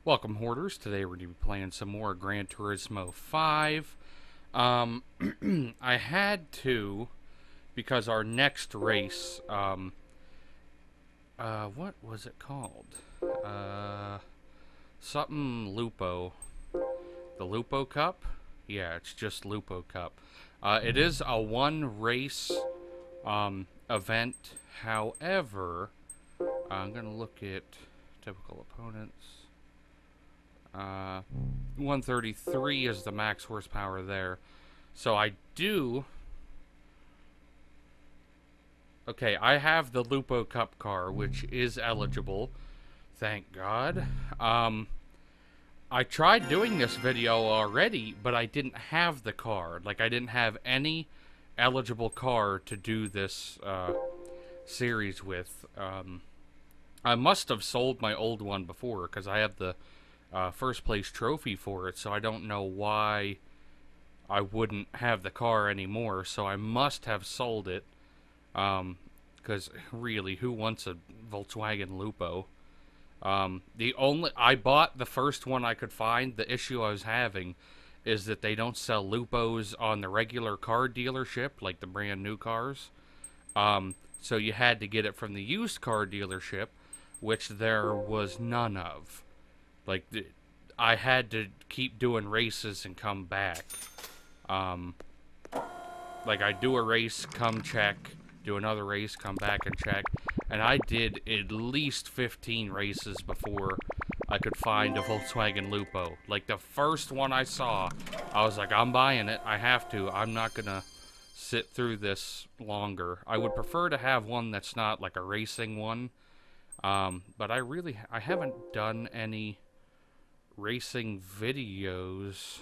Welcome, Hoarders. Today we're going to be playing some more Gran Turismo 5. I had to, because our next race, what was it called? Something Lupo. The Lupo Cup? Yeah, it's just Lupo Cup. It is a one race, event. However, I'm going to look at typical opponents. 133 is the max horsepower there. So I do... Okay, I have the Lupo Cup car, which is eligible. Thank God. I tried doing this video already, but I didn't have the car. Like, I didn't have any eligible car to do this, series with. I must have sold my old one before, because I have the first place trophy for it, so I don't know why I wouldn't have the car anymore, so I must have sold it, because really, who wants a Volkswagen Lupo? I bought the first one I could find. The issue I was having is that they don't sell Lupos on the regular car dealership, like the brand new cars, so you had to get it from the used car dealership, which there was none of. Like, I had to keep doing races and come back. Like, I do a race, come check, do another race, come back and check. And I did at least 15 races before I could find a Volkswagen Lupo. Like, the first one I saw, I was like, I'm buying it. I have to. I'm not gonna sit through this longer. I would prefer to have one that's not like a racing one. But I haven't done any racing videos.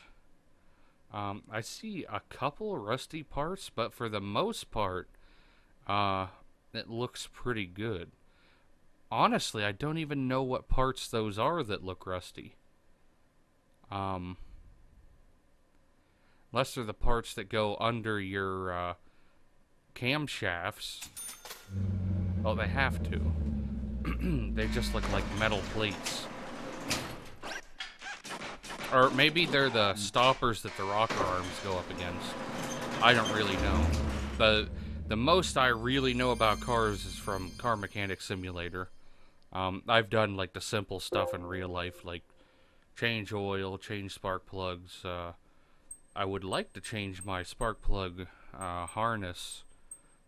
I see a couple rusty parts, but for the most part, it looks pretty good. Honestly, I don't even know what parts those are that look rusty. Unless they're the parts that go under your camshafts. Oh, they have to. They just look like metal plates. Or maybe they're the stoppers that the rocker arms go up against. I don't really know. The most I really know about cars is from Car Mechanic Simulator. I've done like the simple stuff in real life, like change oil, change spark plugs. I would like to change my spark plug harness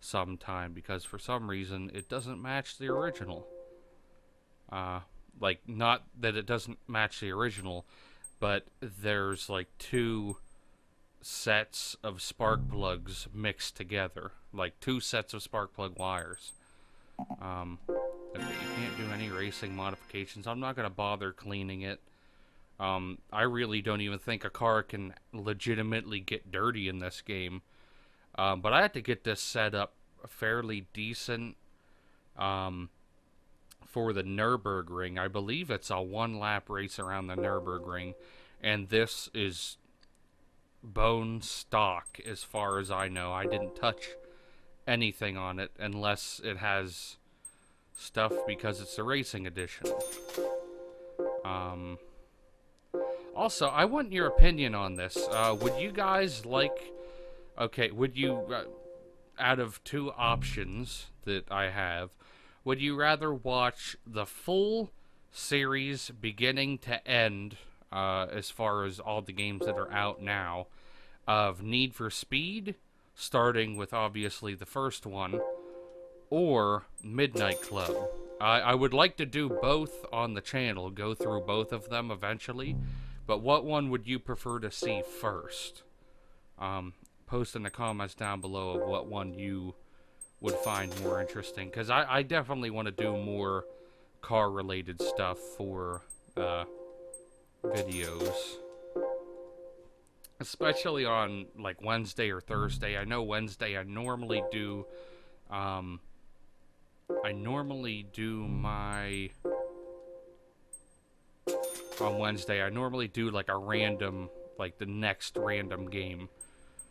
sometime, because for some reason it doesn't match the original. Like, not that it doesn't match the original, but there's like two sets of spark plugs mixed together. Like, two sets of spark plug wires. Okay, you can't do any racing modifications. I'm not going to bother cleaning it. I really don't even think a car can legitimately get dirty in this game. But I had to get this set up fairly decent for the Nürburgring. I believe it's a one-lap race around the Nürburgring, and this is bone stock as far as I know. I didn't touch anything on it unless it has stuff because it's the racing edition. Also, I want your opinion on this. Would you guys like... Okay, would you... out of two options that I have, would you rather watch the full series beginning to end, as far as all the games that are out now, of Need for Speed, starting with obviously the first one, or Midnight Club? I would like to do both on the channel, go through both of them eventually, but what one would you prefer to see first? Post in the comments down below of what one you would find more interesting, because I definitely want to do more car-related stuff for videos, especially on like Wednesday or Thursday. I know Wednesday I normally do on Wednesday I normally do like a random like the next random game.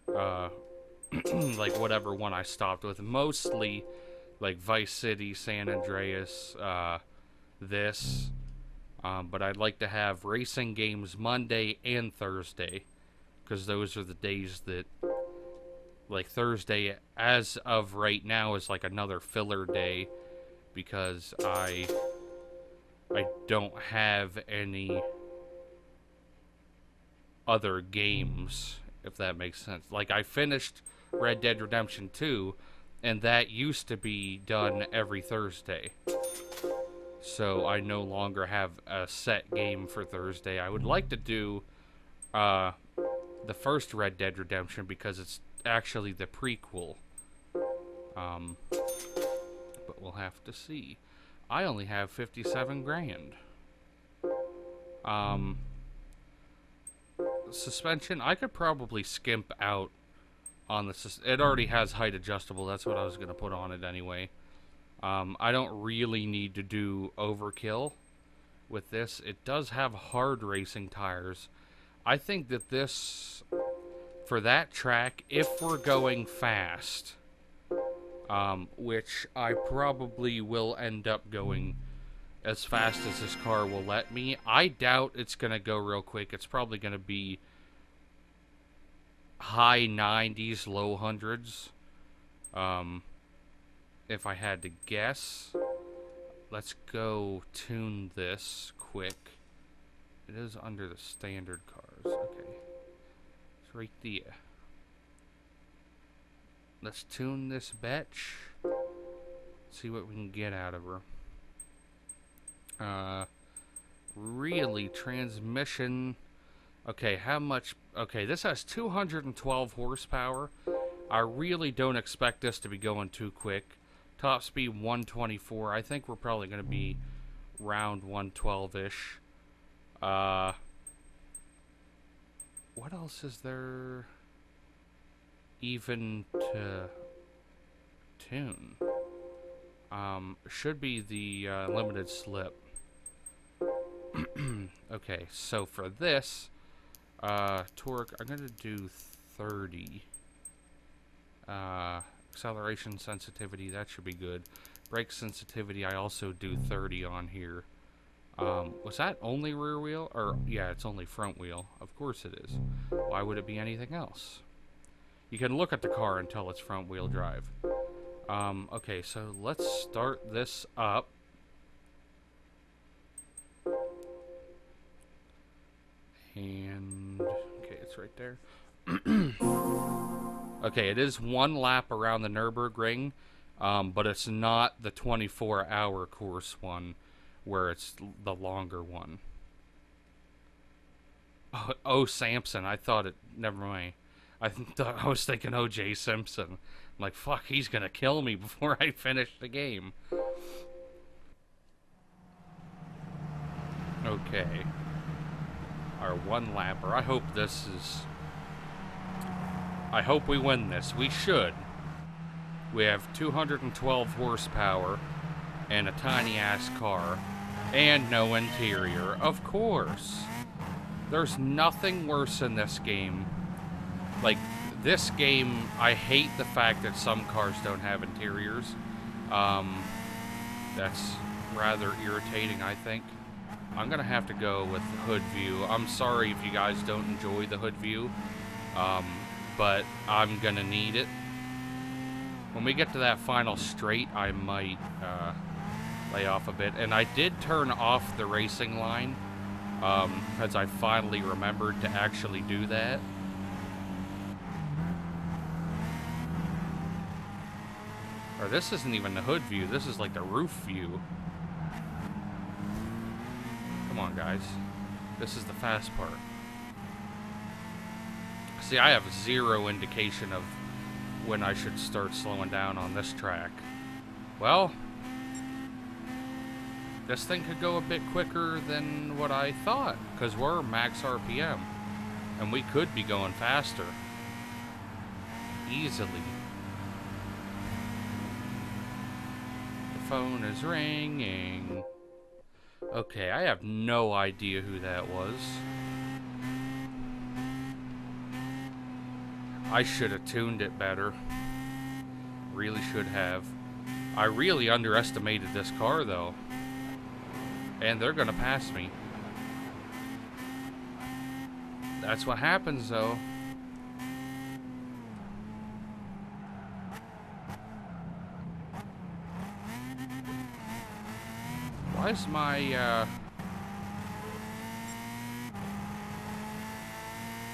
Like whatever one I stopped with. Mostly like Vice City, San Andreas, this. But I'd like to have racing games Monday and Thursday, because those are the days that, like, Thursday, as of right now, is like another filler day, because I don't have any other games, if that makes sense. Like, I finished Red Dead Redemption 2, and that used to be done every Thursday. So I no longer have a set game for Thursday. I would like to do the first Red Dead Redemption because it's actually the prequel. But we'll have to see. I only have 57 grand. Suspension, I could probably skimp out on the... It already has height adjustable. That's what I was going to put on it anyway. I don't really need to do overkill with this. It does have hard racing tires. I think that this, for that track, if we're going fast, which I probably will end up going as fast as this car will let me, I doubt it's going to go real quick. It's probably going to be high 90s, low hundreds. If I had to guess. Let's go tune this quick. It is under the standard cars. Okay. It's right there. Let's tune this bitch. See what we can get out of her. Really, transmission. Okay, how much? Okay, this has 212 horsepower. I really don't expect this to be going too quick. Top speed 124. I think we're probably going to be around 112-ish. What else is there even to tune? Should be the limited slip. Okay, so for this, torque, I'm going to do 30. Acceleration sensitivity, that should be good. Brake sensitivity, I also do 30 on here. Was that only rear wheel? Or, yeah, it's only front wheel. Of course it is. Why would it be anything else? You can look at the car and tell it's front wheel drive. Okay, so let's start this up. And, okay, it's right there. Okay, it is one lap around the Nürburgring, but it's not the 24-hour course one, where it's the longer one. Oh, Samson. I thought it... Never mind. I was thinking O.J. Simpson. I'm like, fuck, he's gonna kill me before I finish the game. Okay. Our one-lapper. I hope this is... I hope we win this. We should. We have 212 horsepower and a tiny-ass car. And no interior. Of course. There's nothing worse in this game. Like, this game, I hate the fact that some cars don't have interiors. That's rather irritating, I think. I'm gonna have to go with hood view. I'm sorry if you guys don't enjoy the hood view. But I'm gonna need it. When we get to that final straight, I might lay off a bit. And I did turn off the racing line, because I finally remembered to actually do that. Or this isn't even the hood view, this is like the roof view. Come on, guys. This is the fast part. See, I have zero indication of when I should start slowing down on this track. Well, this thing could go a bit quicker than what I thought, because we're max RPM, and we could be going faster. Easily. The phone is ringing. Okay, I have no idea who that was. I should have tuned it better. Really should have. I really underestimated this car, though. And they're gonna pass me. That's what happens, though. Why is my,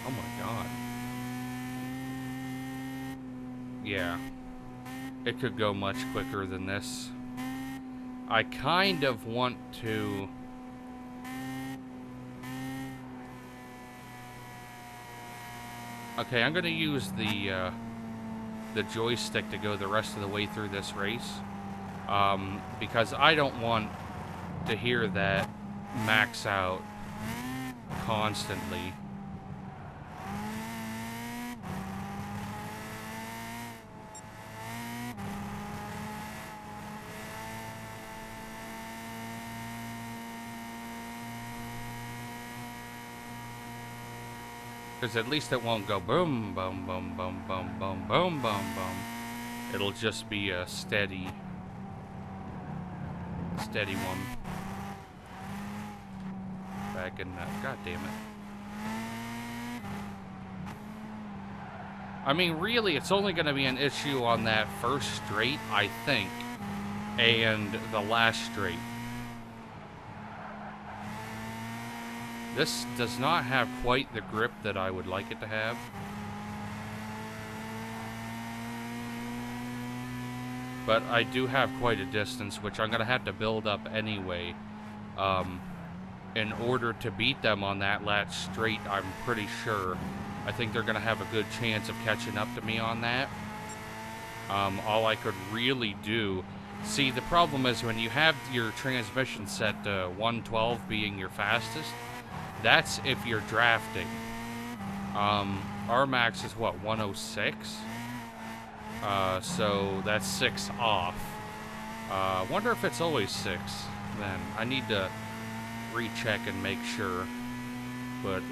oh my god. Yeah. It could go much quicker than this. I kind of want to... Okay, I'm gonna use the joystick to go the rest of the way through this race. Because I don't want to hear that max out constantly. Because at least it won't go boom, boom, boom, boom, boom, boom, boom, boom, boom. It'll just be a steady one. Back in that. God damn it. I mean, really, it's only going to be an issue on that first straight, I think, and the last straight. This does not have quite the grip that I would like it to have. But I do have quite a distance, which I'm going to have to build up anyway. In order to beat them on that last straight, I'm pretty sure. I think they're going to have a good chance of catching up to me on that. All I could really do... See, the problem is when you have your transmission set to 112 being your fastest, that's if you're drafting. Our max is what, 106? So that's 6 off. Wonder if it's always 6 then. I need to recheck and make sure. But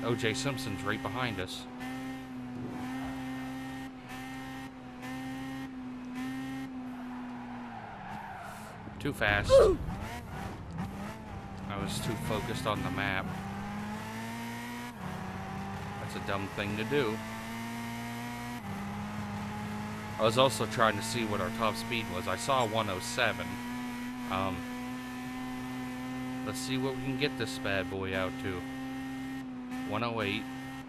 OJ Simpson's right behind us. Too fast. I was too focused on the map. That's a dumb thing to do. I was also trying to see what our top speed was. I saw 107. Let's see what we can get this bad boy out to. 108.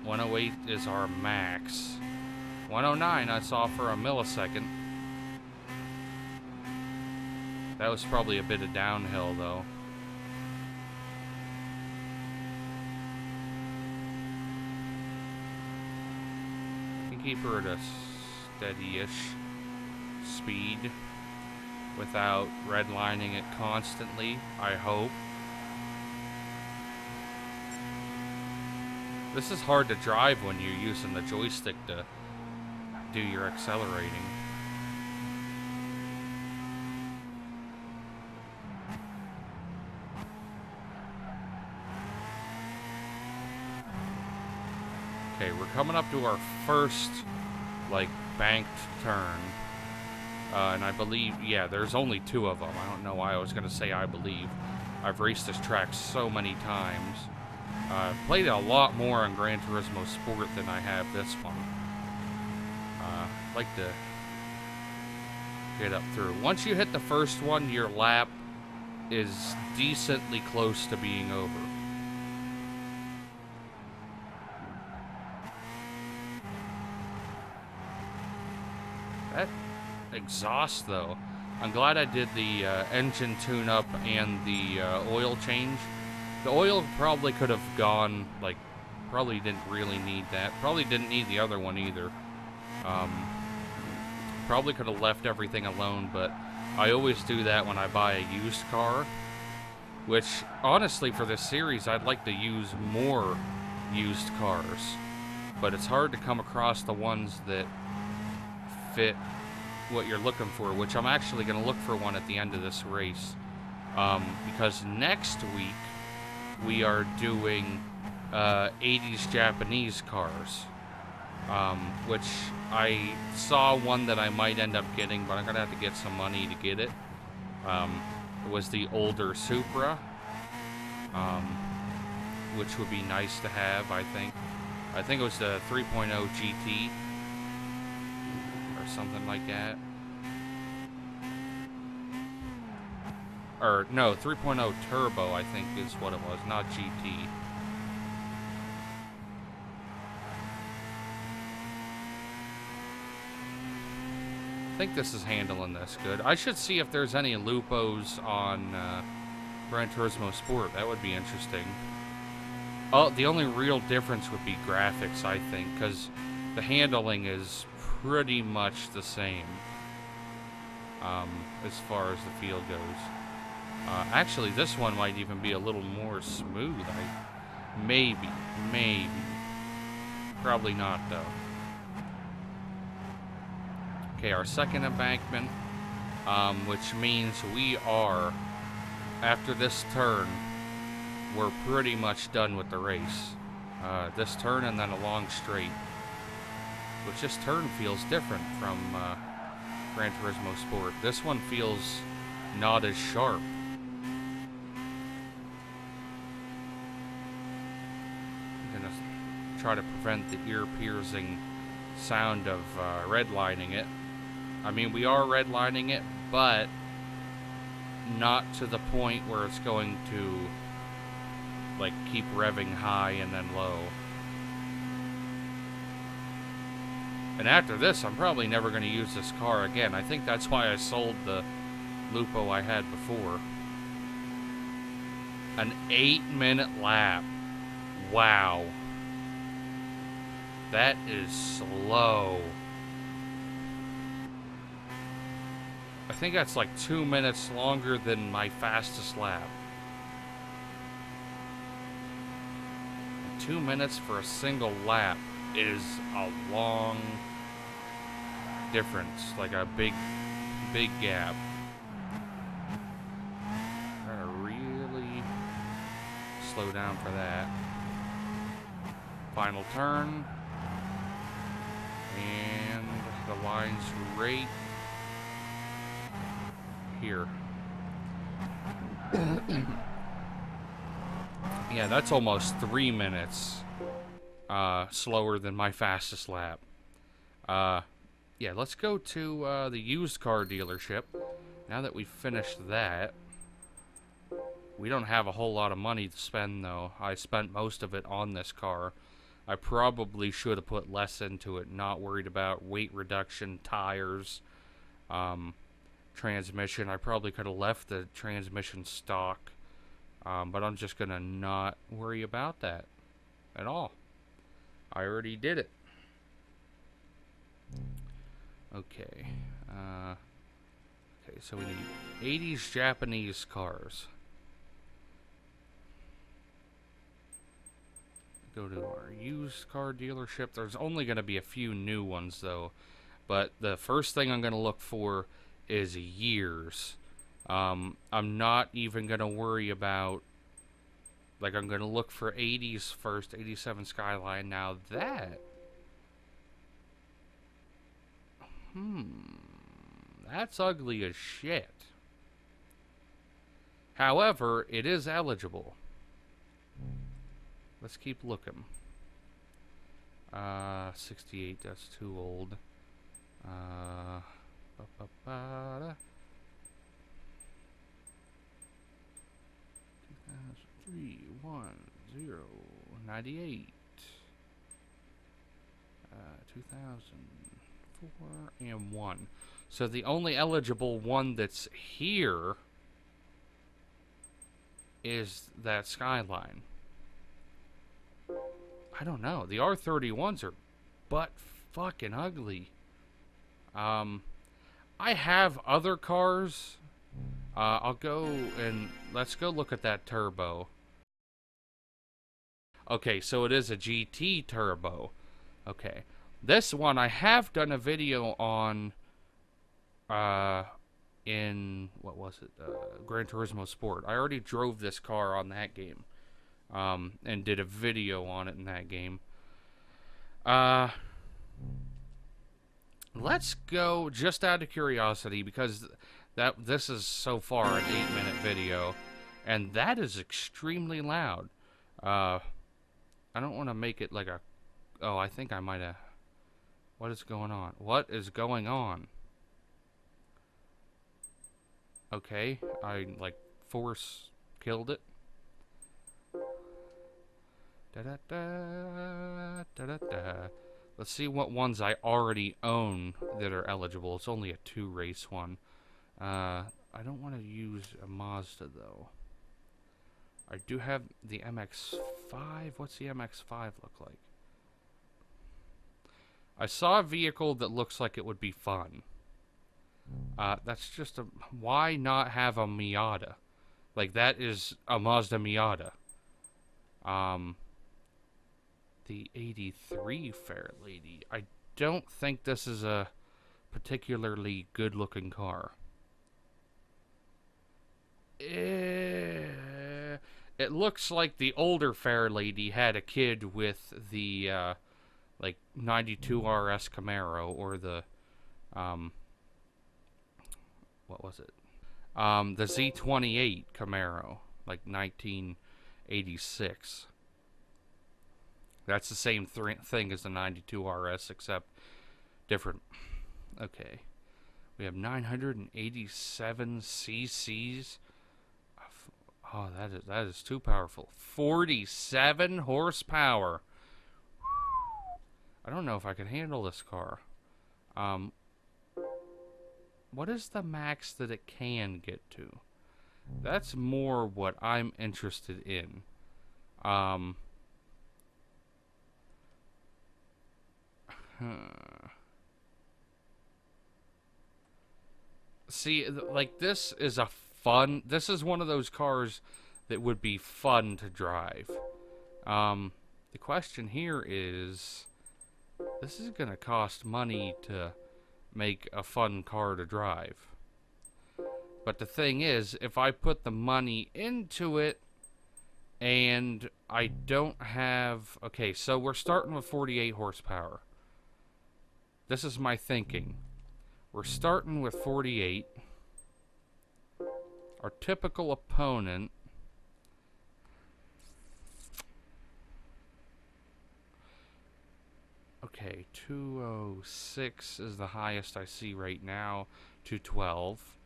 108 is our max. 109 I saw for a millisecond. That was probably a bit of downhill, though. I can keep her at a steady-ish speed without redlining it constantly, I hope. This is hard to drive when you're using the joystick to do your accelerating. Okay, we're coming up to our first, like, banked turn. And I believe, yeah, there's only 2 of them. I don't know why I was going to say I believe. I've raced this track so many times. Played a lot more on Gran Turismo Sport than I have this one. I'd like to get up through. Once you hit the first one, your lap is decently close to being over. That exhaust, though. I'm glad I did the engine tune-up and the oil change. The oil probably could have gone, like, probably didn't really need that. Probably didn't need the other one either. Probably could have left everything alone, but I always do that when I buy a used car. Which, honestly, for this series, I'd like to use more used cars. But it's hard to come across the ones that fit what you're looking for, which I'm actually going to look for one at the end of this race. Because next week, we are doing 80s Japanese cars. which I saw one that I might end up getting, but I'm gonna have to get some money to get it. It was the older Supra, which would be nice to have, I think. I think it was the 3.0 GT or something like that. Or, no, 3.0 Turbo, I think is what it was, not GT. I think this is handling this good. I should see if there's any Lupos on Gran Turismo Sport. That would be interesting. Oh, the only real difference would be graphics, I think, because the handling is pretty much the same as far as the field goes. Actually, this one might even be a little more smooth. Maybe. Probably not, though. Okay, our second embankment, which means we are, after this turn, we're pretty much done with the race. This turn and then a long straight. Which this turn feels different from Gran Turismo Sport. This one feels not as sharp. I'm gonna try to prevent the ear-piercing sound of redlining it. I mean, we are redlining it, but not to the point where it's going to, like, keep revving high and then low. And after this, I'm probably never going to use this car again. I think that's why I sold the Lupo I had before. An 8-minute lap. Wow. That is slow. I think that's like 2 minutes longer than my fastest lap. 2 minutes for a single lap is a long difference, like a big gap. Gotta really slow down for that. Final turn. And the line's right here. Yeah, that's almost 3 minutes slower than my fastest lap. Yeah, let's go to the used car dealership. Now that we've finished that, we don't have a whole lot of money to spend, though. I spent most of it on this car. I probably should have put less into it, not worried about weight reduction, tires, transmission. I probably could have left the transmission stock, but I'm just gonna not worry about that at all. I already did it. Okay. Okay, so we need 80s Japanese cars. Go to our used car dealership. There's only going to be a few new ones, though. But the first thing I'm going to look for is years. I'm not even going to worry about... Like, I'm going to look for 80s first, 87 Skyline. Now that... That's ugly as shit. However, it is eligible. Let's keep looking. 68, that's too old. 2003, 1, 0, 98. 2004 and 1. So the only eligible one that's here is that Skyline. I don't know. The R31s are butt fucking ugly. I have other cars. I'll go and let's go look at that turbo. Okay, so it is a GT turbo. Okay. This one I have done a video on in what was it? Gran Turismo Sport. I already drove this car on that game. And did a video on it in that game. Let's go just out of curiosity because this is so far an 8-minute video, and that is extremely loud. Uh, I don't want to make it like a. Oh, I think I might have. What is going on? What is going on? Okay, I like force killed it. Da da da da da da. Let's see what ones I already own that are eligible. It's only a 2-race one. I don't want to use a Mazda though. I do have the MX-5. What's the MX-5 look like? I saw a vehicle that looks like it would be fun. That's just a... Why not have a Miata? Like, that is a Mazda Miata. The 83 Fair Lady. I don't think this is a particularly good-looking car. It looks like the older Fair Lady had a kid with the, like, 92 RS Camaro, or the, what was it? The Z28 Camaro, like 1986. That's the same thing as the 92 RS, except different. Okay. We have 987 cc's. Oh, that is too powerful. 47 horsepower. I don't know if I can handle this car. What is the max that it can get to? That's more what I'm interested in. See, like, this is a fun... This is one of those cars that would be fun to drive. The question here is... This is going to cost money to make a fun car to drive. But the thing is, if I put the money into it, and I don't have... Okay, so we're starting with 48 horsepower. This is my thinking. We're starting with 48. Our typical opponent... Okay, 206 is the highest I see right now. 212.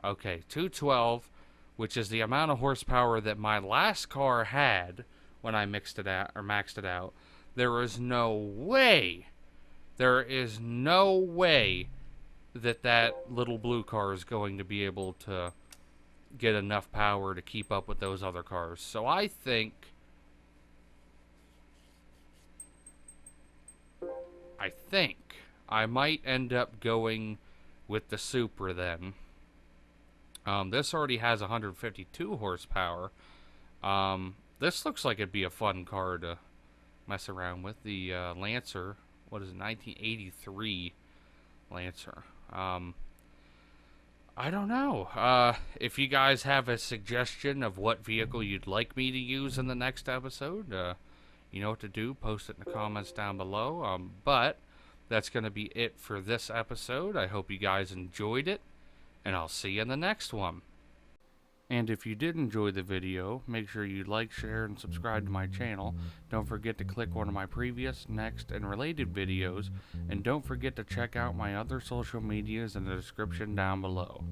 Okay, 212, which is the amount of horsepower that my last car had when I mixed it out, or maxed it out. There is no way that that little blue car is going to be able to get enough power to keep up with those other cars. So I think I might end up going with the Supra then. This already has 152 horsepower. This looks like it'd be a fun car to mess around with. The Lancer, what is it, 1983 Lancer. I don't know. If you guys have a suggestion of what vehicle you'd like me to use in the next episode, you know what to do. Post it in the comments down below. But that's going to be it for this episode. I hope you guys enjoyed it, and I'll see you in the next one. And if you did enjoy the video, make sure you like, share, and subscribe to my channel. Don't forget to click one of my previous, next, and related videos. And don't forget to check out my other social medias in the description down below.